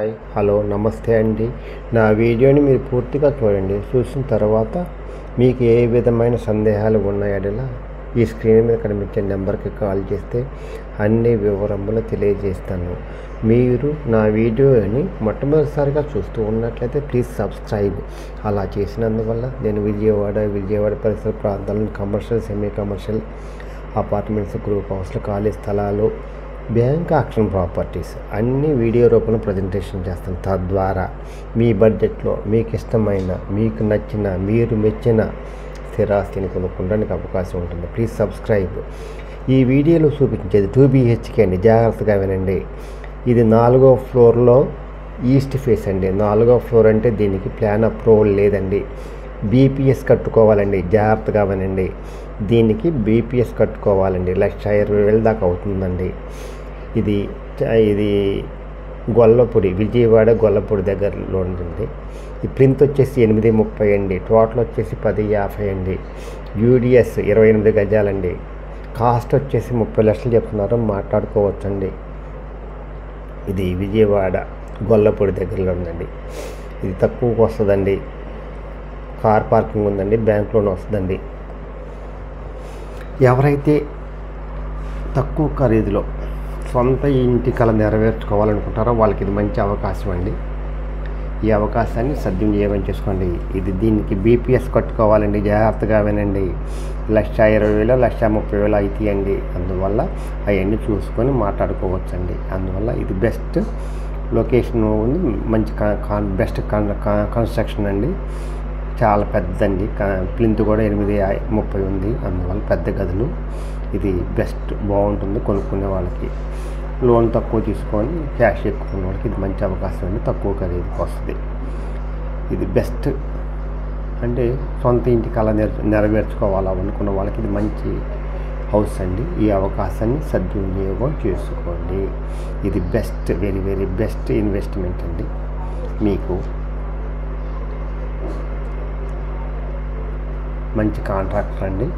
Hi hello నమస్తే అండి. నా వీడియోని మీరు పూర్తిగా చూడండి. చూసిన తర్వాత మీకు ఏ విధమైన సందేహాలు ఉన్నాయో ఈ స్క్రీన్ మీద కనిపించే నెంబర్కి కాల్ చేస్తే అన్ని వివరములు తెలియజేస్తాను. మీరు నా వీడియోని మొట్టమొదటిసారిగా చూస్తూ ఉన్నట్లయితే ప్లీజ్ సబ్స్క్రైబ్. అలా చేసినందువల్ల నేను విజయవాడ పరిసర ప్రాంతాలను commercial, semi commercial apartments, group హౌస్లు, ఖాళీ స్థలాలు, బ్యాంక్ ఆక్షన్ ప్రాపర్టీస్ అన్ని వీడియో రూపంలో ప్రజెంటేషన్ చేస్తాను. తద్వారా మీ బడ్జెట్లో మీకు ఇష్టమైన, మీకు నచ్చిన, మీరు మెచ్చిన స్థిరాస్తిని కొనుక్కోవడానికి అవకాశం ఉంటుంది. Please subscribe. ఈ వీడియోలో చూపించేది 2 BHK అండి. జాగ్రత్తగా వినండి. ఇది 4వ ఫ్లోర్లో ఈస్ట్ ఫేస్ అండి. 4వ ఫ్లోర్ అంటే దీనికి ప్లాన్ అప్రూవల్ లేదండి. BPS కట్టుకోవాలండి. జాగ్రత్తగా వినండి. దీనికి BPS కట్టుకోవాలండి. 1,20,000 దాకా అవుతుందండి. ఇది గొల్లపూడి, విజయవాడ గొల్లపూడి దగ్గరలో ఉంటుంది. ఈ ప్రింట్ వచ్చేసి 830 అండి. టోటల్ వచ్చేసి 1050 అండి. UDS 28 గజాలండి. కాస్ట్ వచ్చేసి 30 లక్షలు చెప్తున్నారు, మాట్లాడుకోవచ్చండి. ఇది విజయవాడ గొల్లపూడి దగ్గరలో ఉందండి. ఇది తక్కువకు వస్తుందండి. కార్ పార్కింగ్ ఉందండి. బ్యాంక్ లోన్ వస్తుందండి. ఎవరైతే తక్కువ ఖరీదులో సొంత ఇంటి కల నెరవేర్చుకోవాలనుకుంటారో వాళ్ళకి ఇది మంచి అవకాశం అండి. ఈ అవకాశాన్ని సద్వినియోగం చేసుకోండి. దీనికి BPS కట్టుకోవాలండి. జాగ్రత్తగా వినండి. 1,20,000, 1,30,000 అవుతాయండి. అందువల్ల అవన్నీ చూసుకొని మాట్లాడుకోవచ్చండి. అందువల్ల ఇది బెస్ట్ లొకేషన్ ఉంది. మంచి బెస్ట్ కన్స్ట్రక్షన్ అండి. చాలా పెద్దండి. ప్లింత్ కూడా 830 ఉంది. అందువల్ల పెద్ద గదులు. ఇది బెస్ట్, బాగుంటుంది కొనుక్కునే వాళ్ళకి. లోన్ తక్కువ తీసుకొని క్యాష్ ఎక్కువ వాళ్ళకి ఇది మంచి అవకాశం అండి. తక్కువ ఖరీదుకి వస్తుంది. ఇది బెస్ట్ అంటే సొంత ఇంటి కళ నెరవేర్చుకోవాలనుకున్న వాళ్ళకి ఇది మంచి హౌస్ అండి. ఈ అవకాశాన్ని సద్వినియోగం చేసుకోండి. ఇది best, very very best investment అండి. మీకు మంచి కాంట్రాక్టర్ అండి.